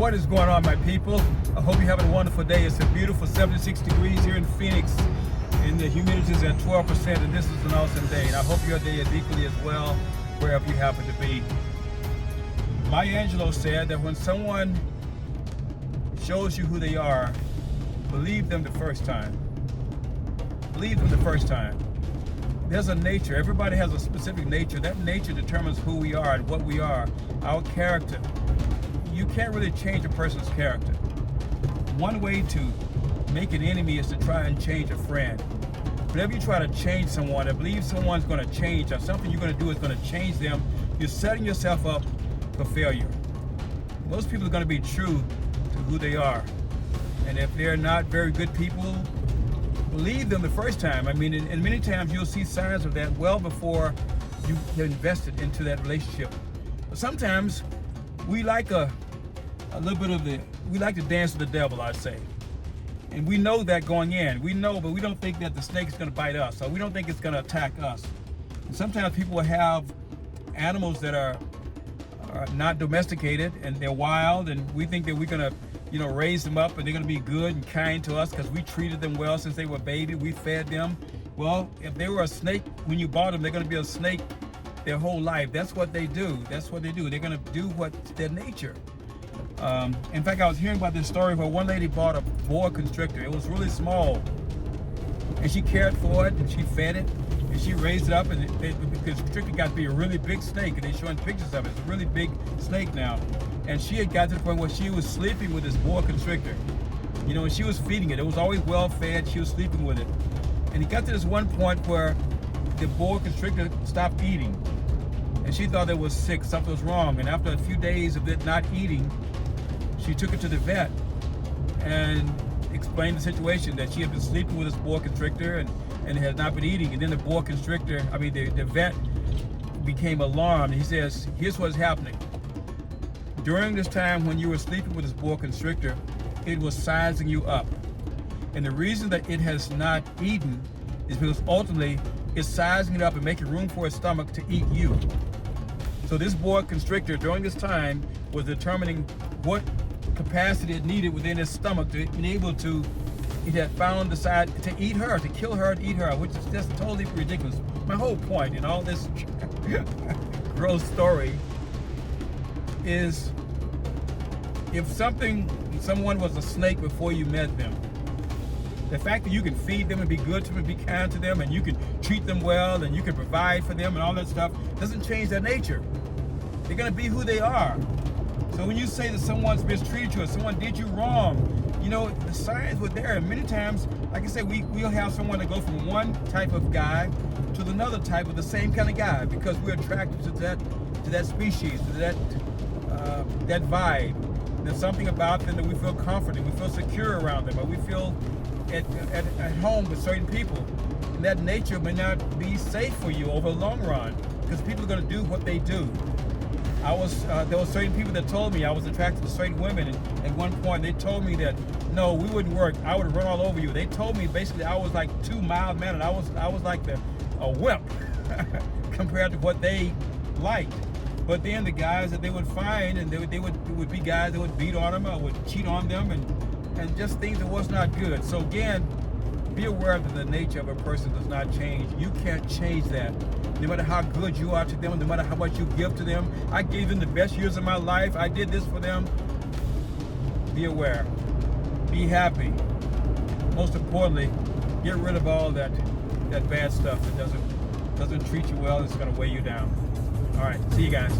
What is going on, my people? I hope you're having a wonderful day. It's a beautiful 76 degrees here in Phoenix, and the humidity is at 12%, and this is an awesome day. And I hope your day is equally as well, wherever you happen to be. Maya Angelou said that when someone shows you who they are, believe them the first time. Believe them the first time. There's a nature. Everybody has a specific nature. That nature determines who we are and what we are, our character. You can't really change a person's character. One way to make an enemy is to try and change a friend. Whenever you try to change someone, I believe someone's going to change, or something you're going to do is going to change them, you're setting yourself up for failure. Most people are going to be true to who they are. And if they're not very good people, believe them the first time. I mean, and many times you'll see signs of that well before you have invested into that relationship. But sometimes we like a little bit of we like to dance with the devil, I'd say. And we know that going in. We know, but we don't think that the snake is going to bite us, or we don't think it's going to attack us. And sometimes people will have animals that are not domesticated, and they're wild, and we think that we're going to raise them up and they're going to be good and kind to us because we treated them well since they were baby. We fed them. Well, if they were a snake when you bought them, they're going to be a snake their whole life. That's what they do. That's what they do. They're going to do what's their nature. In fact, I was hearing about this story where one lady bought a boa constrictor. It was really small, and she cared for it, and she fed it, and she raised it up, and the constrictor got to be a really big snake, and they're showing pictures of it. It's a really big snake now. And she had got to the point where she was sleeping with this boa constrictor. And she was feeding it. It was always well fed. She was sleeping with it. And it got to this one point where the boa constrictor stopped eating. And she thought it was sick, something was wrong. And after a few days of it not eating, she took it to the vet and explained the situation, that she had been sleeping with this boa constrictor and had not been eating. And then the boa constrictor, the vet became alarmed. He says, here's what's happening. During this time when you were sleeping with this boa constrictor, it was sizing you up. And the reason that it has not eaten is because ultimately it's sizing it up and making room for its stomach to eat you. So this boa constrictor during this time was determining what capacity it needed within its stomach to be able to, it had found the side to eat her, to kill her and eat her, which is just totally ridiculous. My whole point in all this gross story is, if someone was a snake before you met them, the fact that you can feed them and be good to them and be kind to them, and you can treat them well, and you can provide for them and all that stuff, doesn't change their nature. They're going to be who they are. So when you say that someone's mistreated you or someone did you wrong, the signs were there. And many times, like I said, we'll have someone that go from one type of guy to another type of the same kind of guy, because we're attracted to that species, to that vibe. There's something about them that we feel confident, we feel secure around them, or we feel at home with certain people. And that nature may not be safe for you over the long run, because people are going to do what they do. There were certain people that told me I was attracted to certain women, and at one point they told me that, no, we wouldn't work. I would run all over you. They told me basically I was like too mild-mannered. I was like a wimp compared to what they liked. But then the guys that they would find, and they would be guys that would beat on them or would cheat on them, and just things that was not good. So again, be aware that the nature of a person does not change. You can't change that. No matter how good you are to them, no matter how much you give to them. I gave them the best years of my life. I did this for them. Be aware. Be happy. Most importantly, get rid of all that bad stuff that doesn't treat you well. It's going to weigh you down. All right, see you guys.